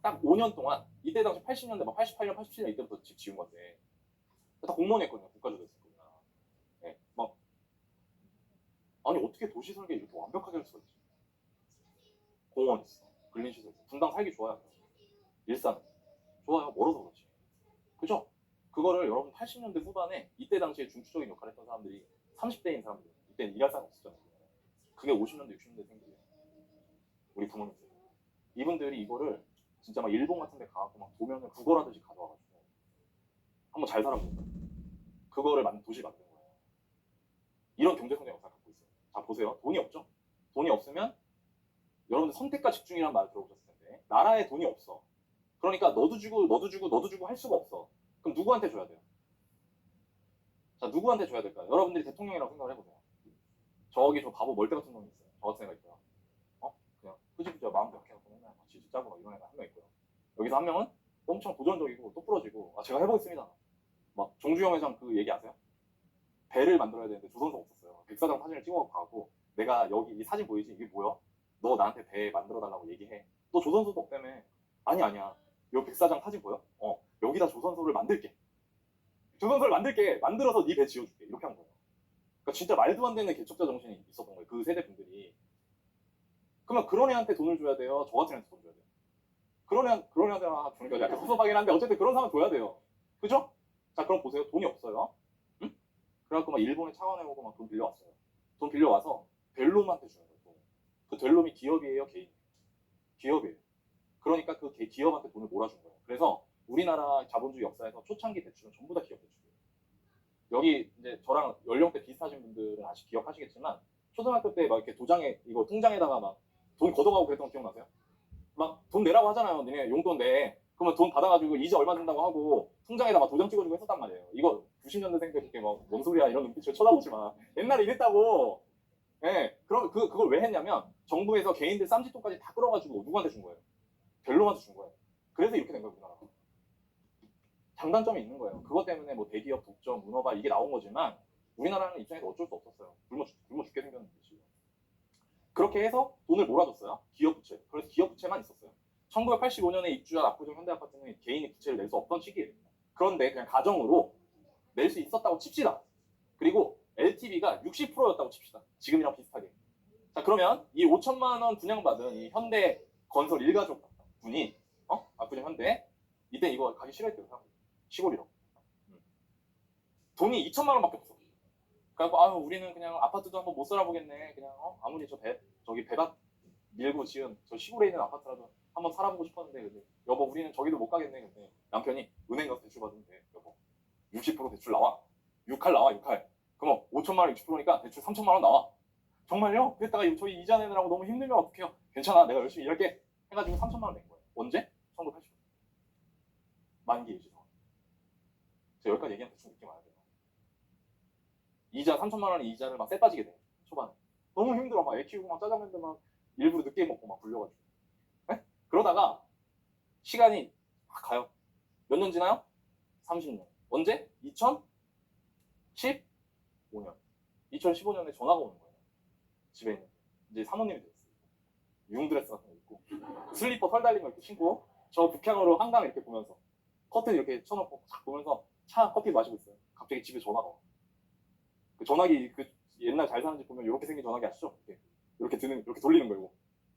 [SPEAKER 1] 딱 5년 동안 이때 당시 80년대 막 88년 87년 이때부터 집 지은 건데 다 공무원이 했거든요. 국가주도 했었거든요. 네, 막 아니 어떻게 도시 설계 이렇게 완벽하게 할 수가 있지? 공원 있어. 근린시설 있어. 분당 살기 좋아요. 일산 좋아요. 멀어서 그렇지. 그죠? 그거를 여러분 80년대 후반에 이때 당시에 중추적인 역할을 했던 사람들이 30대인 사람들 이때는 일할 사람 없었잖아요. 그게 50년대 60년대 생들이에요. 우리 부모님 세대. 이분들이 이거를 진짜 막 일본 같은 데 가갖고 막 도면을 구걸하듯이 가져와가지고 한번 잘 살아보니까 그거를 도시 만든 거예요. 이런 경제성장 역사를 갖고 있어요. 자 보세요. 돈이 없죠? 돈이 없으면 여러분들 선택과 집중이라는 말 들어보셨을 텐데 나라에 돈이 없어. 그러니까 너도 주고 너도 주고 너도 주고 할 수가 없어. 그럼 누구한테 줘야 돼요? 자 누구한테 줘야 될까요? 여러분들이 대통령이라고 생각을 해보세요. 저기 저 바보 멀대 같은 놈이 있어요. 저 같은 애가 있고요. 그냥 흐지부지 마음대로 해갖고 맨날 지지 짜고 막 이런 애가 한 명 있고요. 여기서 한 명은 엄청 도전적이고 똑부러지고 제가 해보겠습니다. 막 정주영 회장 그 얘기 아세요? 배를 만들어야 되는데 조선소 없었어요. 백사장 사진을 찍어갖고 가고 내가 여기 이 사진 보이지? 이게 뭐야? 너 나한테 배 만들어달라고 얘기해. 너 조선소도 없다며. 아니야. 요 백사장 사진 보여? 여기다 조선소를 만들게. 조선소를 만들게. 만들어서 네 배 지어줄게. 이렇게 한 거예요. 그러니까 진짜 말도 안 되는 개척자 정신이 있었던 거예요. 그 세대 분들이. 그러면 그런 애한테 돈을 줘야 돼요? 저 같은 애한테 돈 줘야 돼요? 그런 애한테 주니까 약간 섭섭하긴 한데 어쨌든 그런 사람 줘야 돼요. 그죠? 자 그럼 보세요. 돈이 없어요. 응? 그래갖고 막 일본에 차 관해오고 막 돈 빌려왔어요. 돈 빌려와서 델롬한테 주는 거예요. 그 델롬이 기업이에요? 개인이에요? 기업이에요. 그러니까 그 기업한테 돈을 몰아준 거예요. 그래서 우리나라 자본주의 역사에서 초창기 대출은 전부 다 기업 대출이에요. 여기 이제 저랑 연령대 비슷하신 분들은 아직 기억하시겠지만 초등학교 때 막 이렇게 도장에 이거 통장에다가 막 돈 걷어가고 그랬던 거 기억나세요? 막 돈 내라고 하잖아요. 니네 용돈 내. 그러면 돈 받아가지고 이자 얼마 준다고 하고 통장에다 막 도장 찍어주고 했었단 말이에요. 이거 90년대생들 이렇게 막 뭔 소리야 이런 눈빛으로 쳐다보지 마. 옛날에 이랬다고. 예. 그럼 그걸 왜 했냐면 정부에서 개인들 쌈짓돈까지 다 끌어가지고 누구한테 준 거예요? 벨로한테 준 거예요. 그래서 이렇게 된 거예요, 우리나라가. 장단점이 있는 거예요. 그것 때문에 뭐 대기업 독점, 문어발 이게 나온 거지만 우리나라는 입장에서 어쩔 수 없었어요. 굶어 죽게 생겼는데 지금. 그렇게 해서 돈을 몰아줬어요. 기업 부채. 그래서 기업 부채만 있었어요. 1985년에 입주한 압구정 현대아파트는 개인이 부채를 낼 수 없던 시기예요. 그런데 그냥 가정으로 낼 수 있었다고 칩시다. 그리고 LTV가 60%였다고 칩시다. 지금이랑 비슷하게. 자 그러면 이 5천만 원 분양받은 이 현대 건설 일가족 분이 압구정 현대 이때 이거 가기 싫어했대요. 시골이라고. 돈이 2천만 원밖에 없어. 그래갖고 우리는 그냥 아파트도 한번 못 살아보겠네. 그냥 아무리 저기 배밭 밀고 지은 저 시골에 있는 아파트라도 한번 살아보고 싶었는데 근데 여보 우리는 저기도 못 가겠네. 근데 남편이 은행 가서 대출 받으면 돼. 여보 60% 대출 나와. 6할 나와 6할. 그럼 5천만 원 60%니까 대출 3천만 원 나와. 정말요? 그랬다가 저희 이자 내느라고 너무 힘들면 어떡해요? 괜찮아 내가 열심히 일할게 해가지고 3천만 원 낸 거예요. 언제? 1980년. 만기 유지서. 제가 여기까지 얘기하면 대충 느낌 와야 돼요. 이자 3천만 원의 이자를 막 쎄 빠지게 돼. 초반에. 너무 힘들어. 막 애 키우고 막 짜장면도 막 일부러 늦게 먹고 막 불려가지고. 네? 그러다가 시간이 막 가요. 몇 년 지나요? 30년. 언제? 2015년. 2015년에 전화가 오는 거예요. 집에 있는. 이제 사모님이 됐어요. 융드레스 같은 거 입고 슬리퍼 털 달린 거 이렇게 신고 저 북향으로 한강 이렇게 보면서 커튼 이렇게 쳐놓고 쫙 보면서 차 커피 마시고 있어요. 갑자기 집에 전화가 와. 그 전화기 그 옛날 잘 사는 집 보면 이렇게 생긴 전화기 아시죠? 이렇게 드는, 이렇게 돌리는 거예요.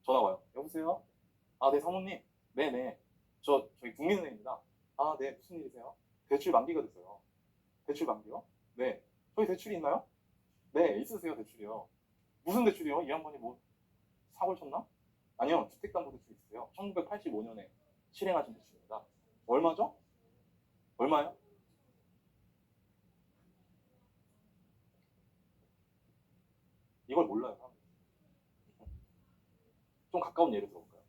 [SPEAKER 1] 전화 와요. 여보세요? 아, 네, 사모님. 네네. 저희 국민은행입니다. 아, 네, 무슨 일이세요? 대출 만기가 됐어요. 대출 만기요? 네. 저희 대출이 있나요? 네, 있으세요, 대출이요. 무슨 대출이요? 이 양반이 뭐 사고를 쳤나? 아니요, 주택담보대출 있으세요. 1985년에 실행하신 대출입니다. 얼마죠? 얼마요? 이걸 몰라요, 사람들이. 좀 가까운 예를 들어볼까요?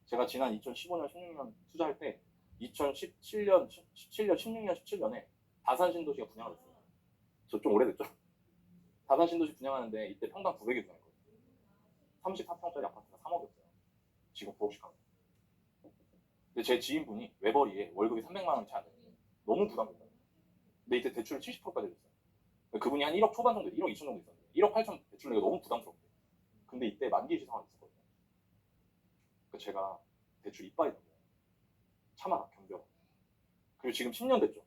[SPEAKER 1] 제가 지난 2015년, 16년 투자할 때 2017년, 17년, 16년, 17년에 다산 신도시가 분양을 했어요. 저 좀 오래됐죠? 다산 신도시 분양하는데 이때 평당 900에 분양했거든요. 34평짜리 아파트가 3억이었어요. 지금 9억씩 합니다. 근데 제 지인분이 외벌이에 월급이 300만 원이 안 돼요. 너무 부담된다. 근데 이때 대출을 70%까지 줬어요. 그분이 한 1억 초반 정도, 1억 2천 정도 있었는데 1억 8천 대출 내가 너무 부담스럽대. 근데 이때 만기 시상환이 있었거든요. 그 제가 대출 이빠이라고 참아라 견뎌. 그리고 지금 10년 됐죠.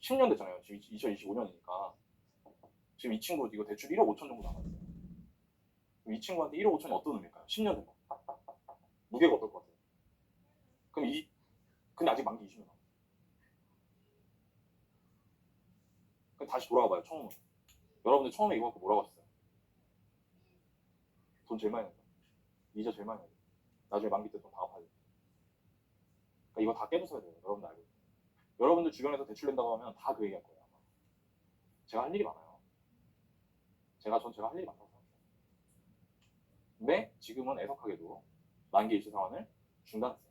[SPEAKER 1] 10년 됐잖아요. 지금 2025년이니까 지금 이 친구 이거 대출 1억 5천 정도 남았어요. 그럼 이 친구한테 1억 5천이 어떤 의미일까요? 10년 된 거. 무게가 어떨 것 같아요? 그럼 근데 아직 만기 20년 남았어요. 그럼 다시 돌아가 봐요. 처음으로. 여러분들 처음에 이거 갖고 뭐라고 하셨어요? 돈 제일 많이 낸다. 이자 제일 많이 낸다. 나중에 만기 때 돈 다 갚아야 돼. 그러니까 이거 다 깨부숴야 돼요. 여러분들 알고. 여러분들 주변에서 대출 낸다고 하면 다 그 얘기할 거예요. 아마. 제가 할 일이 많아요. 제가 할 일이 많다고 생각해요. 근데 지금은 애석하게도 만기 일시 상환을 중단했어요.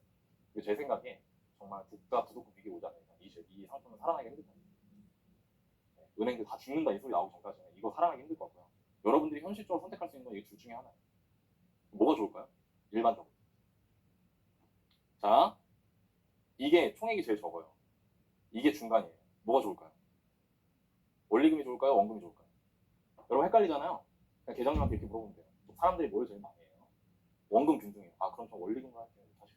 [SPEAKER 1] 그리고 제 생각에 정말 국가 부도급 위기 오지 않으면 이 상품은 살아나기 힘들 겁니다. 은행들 다 죽는다 이 소리 나오기 전까지는 이거 살아나기 힘들 것 같고요. 여러분들이 현실적으로 선택할 수 있는 건 이 둘 중에 하나예요. 뭐가 좋을까요? 일반적으로. 자, 이게 총액이 제일 적어요. 이게 중간이에요. 뭐가 좋을까요? 원리금이 좋을까요? 원금이 좋을까요? 여러분 헷갈리잖아요. 그냥 계장님한테 이렇게 물어보면 돼요. 사람들이 뭘 제일 많이 해요? 원금 균등이에요. 아, 그럼 저 원리금으로 할게요. 다시.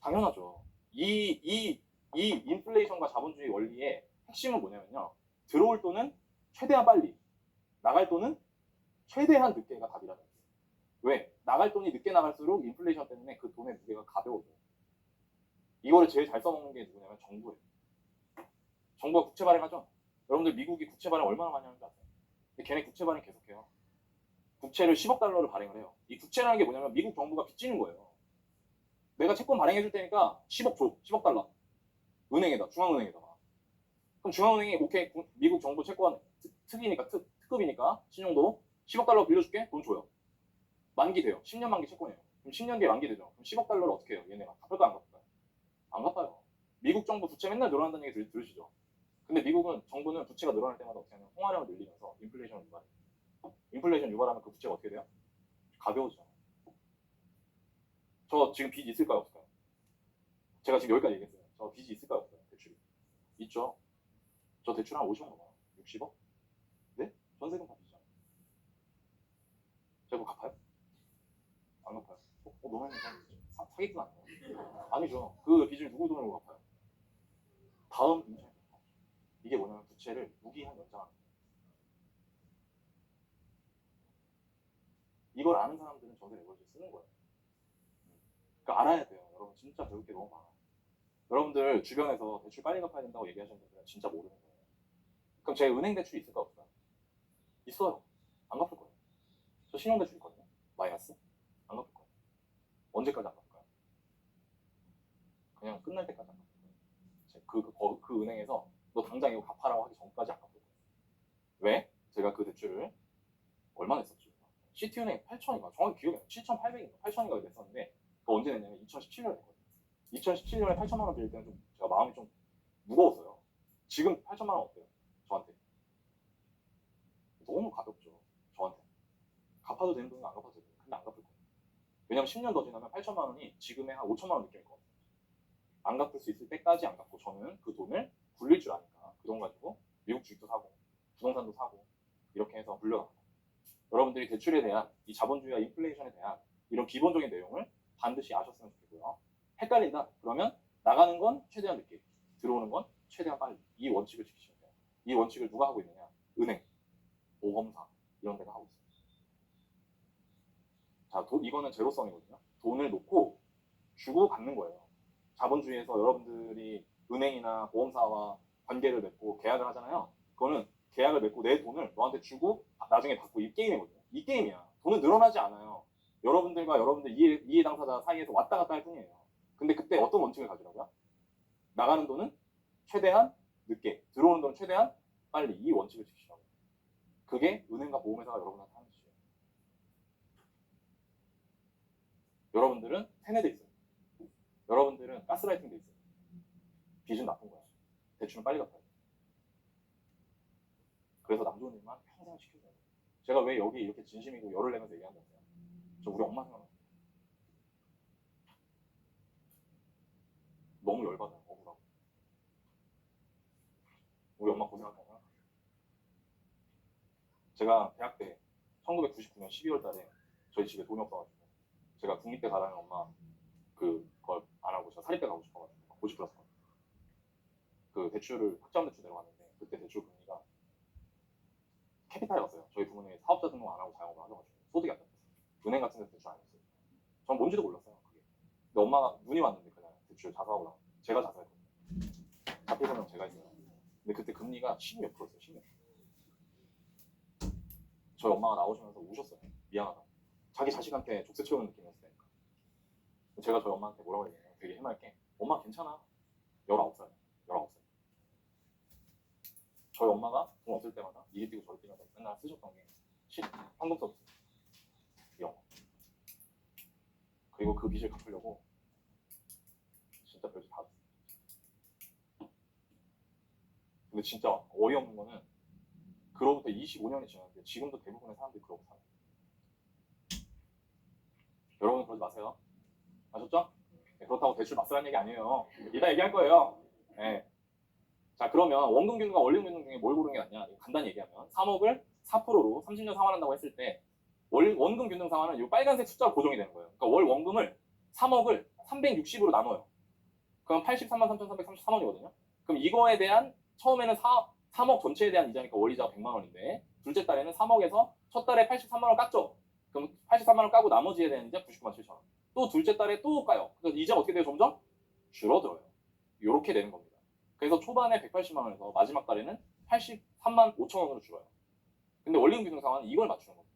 [SPEAKER 1] 당연하죠. 이 인플레이션과 자본주의 원리의 핵심은 뭐냐면요. 들어올 돈은 최대한 빨리, 나갈 돈은 최대한 늦게가 답이라는 거예요. 왜? 나갈 돈이 늦게 나갈수록 인플레이션 때문에 그 돈의 무게가 가벼워져요. 이거를 제일 잘 써먹는 게 누구냐면 정부예요. 정부가 국채 발행하죠. 여러분들 미국이 국채 발행 얼마나 많이 하는지 아세요? 근데 걔네 국채 발행 계속해요. 국채를 10억 달러를 발행을 해요. 이 국채라는 게 뭐냐면 미국 정부가 빚지는 거예요. 내가 채권 발행해줄 테니까 10억 줘. 10억 달러. 은행에다, 중앙은행에다가. 그럼 중앙은행이 오케이, 미국 정부 채권 특이니까, 특급이니까, 신용도 10억 달러 빌려줄게? 돈 줘요. 만기 돼요. 10년 만기 채권이에요. 그럼 10년 뒤에 만기 되죠. 그럼 10억 달러를 어떻게 해요? 얘네가 갚을까 안 갚을까요? 안 갚아요. 미국 정부 부채 맨날 늘어난다는 얘기 들으시죠? 근데 미국은 정부는 부채가 늘어날 때마다 어떻게 하냐면 통화량을 늘리면서 인플레이션을 유발해요. 인플레이션 유발하면 그 부채가 어떻게 돼요? 가벼워지잖아요. 저 지금 빚 있을까요? 없을까요? 제가 지금 여기까지 얘기했어요. 저 빚이 있을까요? 없어요? 대출이. 있죠. 저 대출 한 50억 넘어요. 60억? 네? 전세금 다 빚이잖아요. 제가 그거 갚아요? 안 갚아요. 너무 사기꾼 아니에요? 아니죠. 그 빚을 누구 돈으로 갚아요? 다음 인생. 이게 뭐냐면 부채를 무기한 연장하는 거예요. 이걸 아는 사람들은 전세 레버리지 쓰는 거예요. 그러니까 알아야 돼요. 여러분 진짜 배울 게 너무 많아요. 여러분들 주변에서 대출 빨리 갚아야 된다고 얘기하시는 분들은 진짜 모르는 거예요. 그럼 제 은행 대출이 있을까 없을까? 있어요. 안 갚을 거예요. 저 신용대출 있거든요. 마이너스? 안 갚을 거예요. 언제까지 안 갚을까요? 그냥 끝날 때까지 안 갚을 거예요. 그 은행에서 너 당장 이거 갚아라고 하기 전까지 안 갚을 거예요. 왜? 제가 그 대출을 얼마 냈었지? 시티은행 8천인가? 정확히 기억이 안 나요. 7,800인가? 8천인가 냈었는데 그거 언제 냈냐면 2017년에 냈거든요. 2017년에 8천만 원 빌릴 때는 좀 제가 마음이 좀 무거웠어요. 지금 8천만 원 어때요? 저한테. 너무 가볍죠. 저한테. 갚아도 되는 돈은 안 갚아도 되는 근데 안 갚을 거예요. 왜냐면 10년 더 지나면 8천만 원이 지금의 한 5천만 원 느낌일 것 같아요. 안 갚을 수 있을 때까지 안 갚고 저는 그 돈을 굴릴 줄 아니까 그 돈 가지고 미국 주식도 사고 부동산도 사고 이렇게 해서 불려나가요. 여러분들이 대출에 대한 이 자본주의와 인플레이션에 대한 이런 기본적인 내용을 반드시 아셨으면 좋겠고요. 헷갈린다? 그러면 나가는 건 최대한 늦게, 들어오는 건 최대한 빨리. 이 원칙을 지키시면 돼요. 이 원칙을 누가 하고 있느냐? 은행, 보험사 이런 데가 하고 있어요. 자, 이거는 제로섬이거든요. 돈을 놓고 주고 받는 거예요. 자본주의에서 여러분들이 은행이나 보험사와 관계를 맺고 계약을 하잖아요. 그거는 계약을 맺고 내 돈을 너한테 주고 나중에 받고 이 게임이거든요. 이 게임이야. 돈은 늘어나지 않아요. 여러분들과 여러분들 이해 당사자 사이에서 왔다 갔다 할 뿐이에요. 근데 그때 어떤 원칙을 가지라고요? 나가는 돈은 최대한 늦게, 들어오는 돈은 최대한 빨리, 이 원칙을 지키시라고. 그게 은행과 보험회사가 여러분한테 하는 짓이에요. 여러분들은 세뇌돼 있어요. 여러분들은 가스라이팅 돼 있어요. 빚은 나쁜 거야. 대출은 빨리 갚아야 돼. 그래서 남 좋은 일만 평생 시켜줘야 돼요. 제가 왜 여기 이렇게 진심이고 열을 내면서 얘기하는 거예요? 저 우리 엄마 생각나요. 너무 열받아요. 억울하고. 우리 엄마 고생하잖아요. 제가 대학 때 1999년 12월 달에 저희 집에 돈이 없어가지고 제가 국립대 가라는 엄마 그걸 안 하고 제가 사립대 가고 싶어가지고 고시 플러스 그 대출을 학자금 대출 내려갔는데 그때 대출 금리가 캐피탈에 갔어요. 저희 부모님이 사업자 등록 안 하고 자영업을 하셔가지고 소득이 안 됐어요. 은행 같은 데서 대출 안 했어요. 전 뭔지도 몰랐어요. 그게. 근데 엄마가 눈이 왔는데 그냥 대출 자사하고 나서 제가 자사했거든요. 자폐 설명 제가 했어요. 근데 그때 금리가 10몇 프로였어요. 10몇 프로. 저희 엄마가 나오시면서 우셨어요. 미안하다. 자기 자식한테 족쇄 채우는 느낌이었으니까. 제가 저희 엄마한테 뭐라고 했냐면 되게 해맑게 엄마 괜찮아. 19살. 19살. 저희 엄마가 돈 없을 때마다 이리 뛰고 저리 뛰면서 맨날 쓰셨던 게 황금 서비스 이런 거. 그리고 그 빚을 갚으려고 진짜 별짓 다 했어요. 근데 진짜 어이없는 거는 그로부터 25년이 지났는데 지금도 대부분의 사람들이 그러고 살아요. 여러분 그러지 마세요. 아셨죠? 네, 그렇다고 대출 맞으라는 얘기 아니에요. 이따 얘기할 거예요. 네. 자, 그러면 원금 균등과 원리금 균등 중에 뭘 고르는 게 낫냐? 간단히 얘기하면 3억을 4%로 30년 상환한다고 했을 때 원금 균등 상환은 이 빨간색 숫자로 고정이 되는 거예요. 그러니까 월 원금을 3억을 360으로 나눠요. 그럼 83만 3,333원이거든요. 그럼 이거에 대한 처음에는 3억 전체에 대한 이자니까 월이자가 100만 원인데 둘째 달에는 3억에서 첫 달에 83만 원 깎죠. 그럼 83만 원 까고 나머지에 대한 이자 99만 7천 원. 또 둘째 달에 또 까요. 그래서 이자가 어떻게 돼요? 점점 줄어들어요. 이렇게 되는 겁니다. 그래서 초반에 180만 원에서 마지막 달에는 83만 5천 원으로 줄어요. 근데 원리금 균등 상환은 이걸 맞추는 겁니다.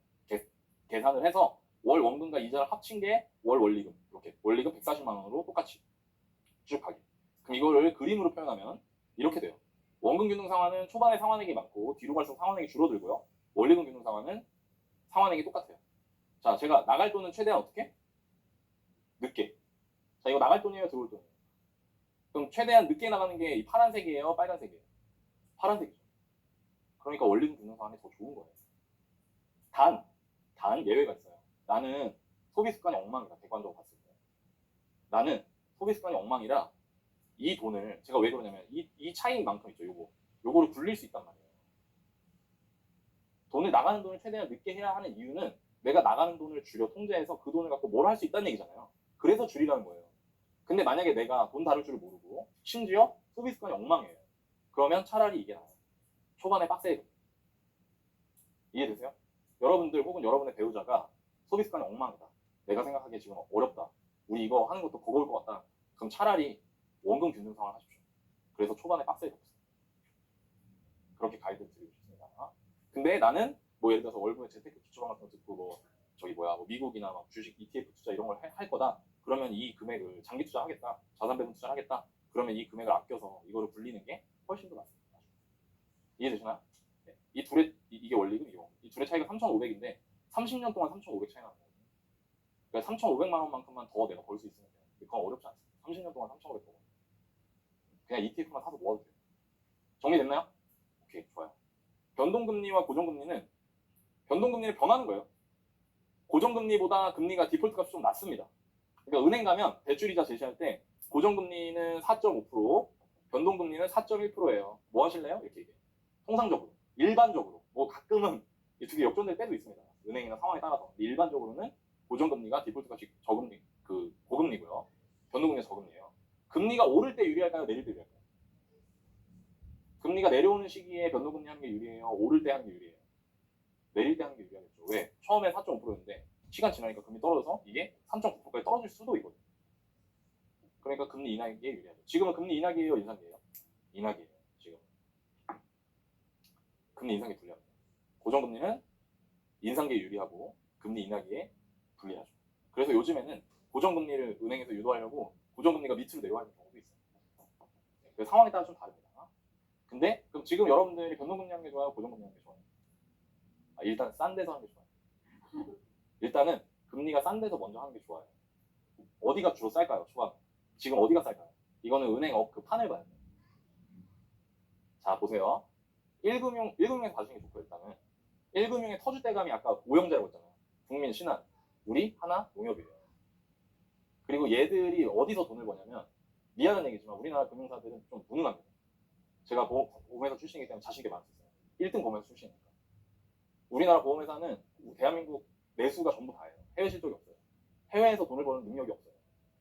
[SPEAKER 1] 계산을 해서 월 원금과 이자를 합친 게 월 원리금. 이렇게 원리금 140만 원으로 똑같이 쭉 가기. 그럼 이거를 그림으로 표현하면 이렇게 돼요. 원금 균등 상환은 초반에 상환액이 많고 뒤로 갈수록 상환액이 줄어들고요. 원리금 균등 상환은 상환액이 똑같아요. 자, 제가 나갈 돈은 최대한 어떻게? 늦게. 자, 이거 나갈 돈이에요, 들어올 돈이에요? 그럼 최대한 늦게 나가는 게 이 파란색이에요, 빨간색이에요? 파란색이죠. 그러니까 원리금 균등 상환이 더 좋은 거예요. 단 예외가 있어요. 나는 소비 습관이 엉망이다. 객관적으로 봤을 때. 나는 소비 습관이 엉망이라 이 돈을 제가 왜 그러냐면 이 차이인 만큼 있죠. 요거를 굴릴 수 있단 말이에요. 돈을 나가는 돈을 최대한 늦게 해야 하는 이유는 내가 나가는 돈을 줄여 통제해서 그 돈을 갖고 뭘 할 수 있다는 얘기잖아요. 그래서 줄이라는 거예요. 근데 만약에 내가 돈 다룰 줄 모르고 심지어 소비 습관이 엉망이에요. 그러면 차라리 이게 나아요. 초반에 빡세게. 이해되세요? 여러분들 혹은 여러분의 배우자가 소비 습관이 엉망이다. 내가 생각하기에 지금 어렵다. 우리 이거 하는 것도 버거울 것 같다. 그럼 차라리 원금 균등 상환을 하십시오. 그래서 초반에 빡세게 없어요. 그렇게 가이드를 드리고 싶습니다. 근데 나는 뭐 예를 들어서 월급에 재테크 기초방 같은 거 듣고 뭐 미국이나 막 주식 ETF 투자 이런 걸 할 거다. 그러면 이 금액을 장기 투자하겠다. 자산 배분 투자를 하겠다. 그러면 이 금액을 아껴서 이거를 굴리는 게 훨씬 더 낫습니다. 이해되시나요? 네. 이게 원리금 이거. 이 둘의 차이가 3,500인데 30년 동안 3,500 차이 나는 거거든요. 그러니까 3,500만 원만큼만 더 내가 벌 수 있으면 돼요. 그건 어렵지 않습니다. 30년 동안 3,500 벌어. 그냥 ETF만 사서 모아도 돼요. 정리됐나요? 오케이, 좋아요. 변동금리와 고정금리는 변하는 거예요. 고정금리보다 금리가 디폴트 값이 좀 낮습니다. 그러니까 은행 가면 대출이자 제시할 때 고정금리는 4.5%, 변동금리는 4.1%예요. 뭐 하실래요? 이렇게 얘기해요. 통상적으로, 일반적으로, 뭐 가끔은 이 두 개 역전될 때도 있습니다. 은행이나 상황에 따라서. 일반적으로는 고정금리가 디폴트 값이 고금리고요. 변동금리가 저금리예요. 금리가 오를 때 유리할까요? 내릴 때 유리할까요? 금리가 내려오는 시기에 변동금리 하는 게 유리해요? 오를 때 하는 게 유리해요? 내릴 때 하는 게 유리하겠죠. 왜? 처음에 4.5%였는데 시간 지나니까 금리 떨어져서 이게 3.9%까지 떨어질 수도 있거든요. 그러니까 금리 인하기에 유리하죠. 지금은 금리 인하기예요, 인상기예요? 인하기예요. 지금 금리 인상기 불리합니다. 고정금리는 인상기에 유리하고 금리 인하기에 불리하죠. 그래서 요즘에는 고정금리를 은행에서 유도하려고 고정금리가 밑으로 내려가는 경우도 있어요. 그래서 상황에 따라 좀 다릅니다. 근데 그럼 지금 여러분들이 변동금리 하는 게 좋아요? 고정금리 하는 게 좋아요? 일단 싼 데서 하는 게 좋아요. 일단은 금리가 싼 데서 먼저 하는 게 좋아요. 어디가 주로 쌀까요? 초반. 지금 어디가 쌀까요? 이거는 은행 그 판을 봐야 돼요. 자, 보세요. 1금융에서 봐주는 게 좋고 일단은 1금융의 터줏대감이 아까 오영재라고 했잖아요. 국민, 신한, 우리, 하나, 농협이에요. 그리고 얘들이 어디서 돈을 버냐면 미안한 얘기지만 우리나라 금융사들은 좀 무능합니다. 제가 보험회사 출신이기 때문에 자신 있게 말했었어요. 1등 보험회사 출신이니까. 우리나라 보험회사는 대한민국 내수가 전부 다예요. 해외 실적이 없어요. 해외에서 돈을 버는 능력이 없어요.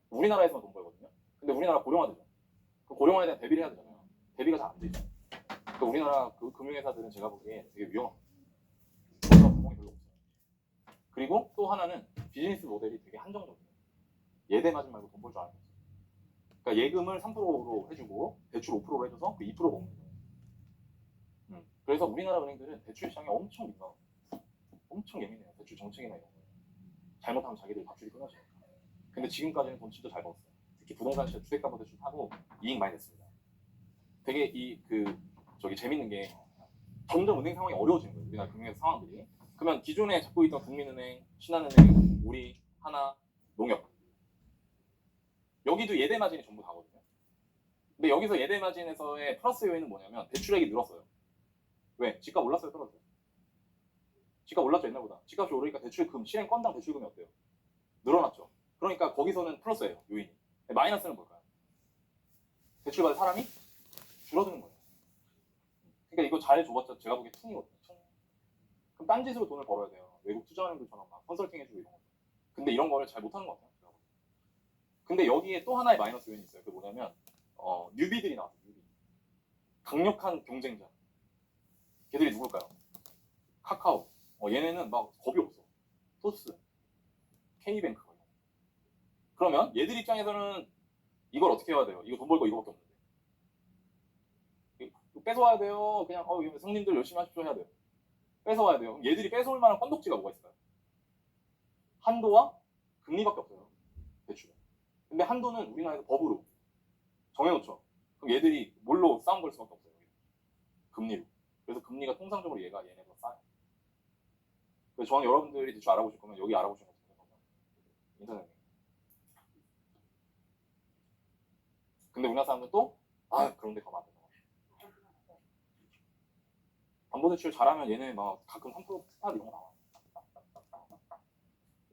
[SPEAKER 1] 우리나라에서만 돈 벌거든요. 근데 우리나라 고령화되죠. 그 고령화에 대한 대비를 해야 되잖아요. 대비가 잘 안 되죠. 그러니까 우리나라 그 금융회사들은 제가 보기에 되게 위험합니다. 구멍이 별로 없어요. 그리고 또 하나는 비즈니스 모델이 되게 한정적이에요. 예대 맞은 말고 돈 벌 줄 아는 거죠. 그러니까 예금을 3%로 해주고 대출 5%로 해줘서 그 2% 먹는 거예요. 그래서 우리나라 은행들은 대출 시장에 엄청 민감해요. 엄청 예민해요. 대출 정책이나 이런 거. 잘못하면 자기들 밥줄이 끊어져요. 근데 지금까지는 돈 진짜 잘 벌었어요. 특히 부동산 시장 주택담보대출 타고 이익 많이 냈습니다. 되게 재밌는 게 점점 은행 상황이 어려워지는 거예요. 우리나라 금융 상황들이. 그러면 기존에 잡고 있던 국민은행, 신한은행, 우리, 하나, 농협 여기도 예대 마진이 전부 다거든요. 근데 여기서 예대 마진에서의 플러스 요인은 뭐냐면 대출액이 늘었어요. 왜? 집값 올랐어요, 떨어졌어요? 집값 올랐죠, 옛날보다. 집값이 오르니까 대출금, 실행 건당 대출금이 어때요? 늘어났죠. 그러니까 거기서는 플러스예요, 요인이. 마이너스는 뭘까요? 대출받을 사람이 줄어드는 거예요. 그러니까 이거 잘 줘봤자 제가 보기에 퉁이거든요. 그럼 딴 짓으로 돈을 벌어야 돼요. 외국 투자은행들처럼 막 컨설팅 해주고 이런 거. 근데 이런 거를 잘 못하는 것 같아요. 근데 여기에 또 하나의 마이너스 요인이 있어요. 그게 뭐냐면 뉴비들이 나왔어요. 뉴비. 강력한 경쟁자. 걔들이 누굴까요? 카카오. 얘네는 막 겁이 없어. 토스, K뱅크. 그러면 얘들 입장에서는 이걸 어떻게 해야 돼요? 이거 돈 벌 거 이거밖에 없는데. 뺏어와야 돼요. 그냥 성님들 열심히 하십시오 해야 돼요. 뺏어와야 돼요. 그럼 얘들이 뺏어올 만한 건덕지가 뭐가 있을까요? 한도와 금리밖에 없어요. 대출에. 근데 한도는 우리나라에서 법으로 정해놓죠. 그럼 얘들이 뭘로 싸움 걸 수밖에 없어요. 금리로. 그래서 금리가 통상적으로 얘네보다 싸요. 그래서 저는 여러분들이 대충 알아보실 거면 여기 알아보시는 거 같아요. 인터넷. 근데 우리나라 사람들은 또 그런데 가면 안 된다. 담보대출 잘하면 얘네 막 가끔 3% 스팟 이런 거 나와.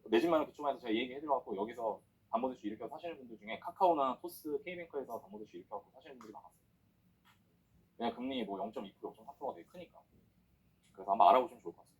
[SPEAKER 1] 내 집만을 그쪽에서 제가 얘기 해드려갖고 여기서 담보대출 일으켜 사시는 분들 중에 카카오나 토스, K뱅크에서 담보대출 일으켜갖고 사시는 분들이 많았어요. 왜냐면 금리 뭐 0.2%, 0.4%가 되게 크니까. 그래서 한번 알아보시면 좋을 것 같습니다.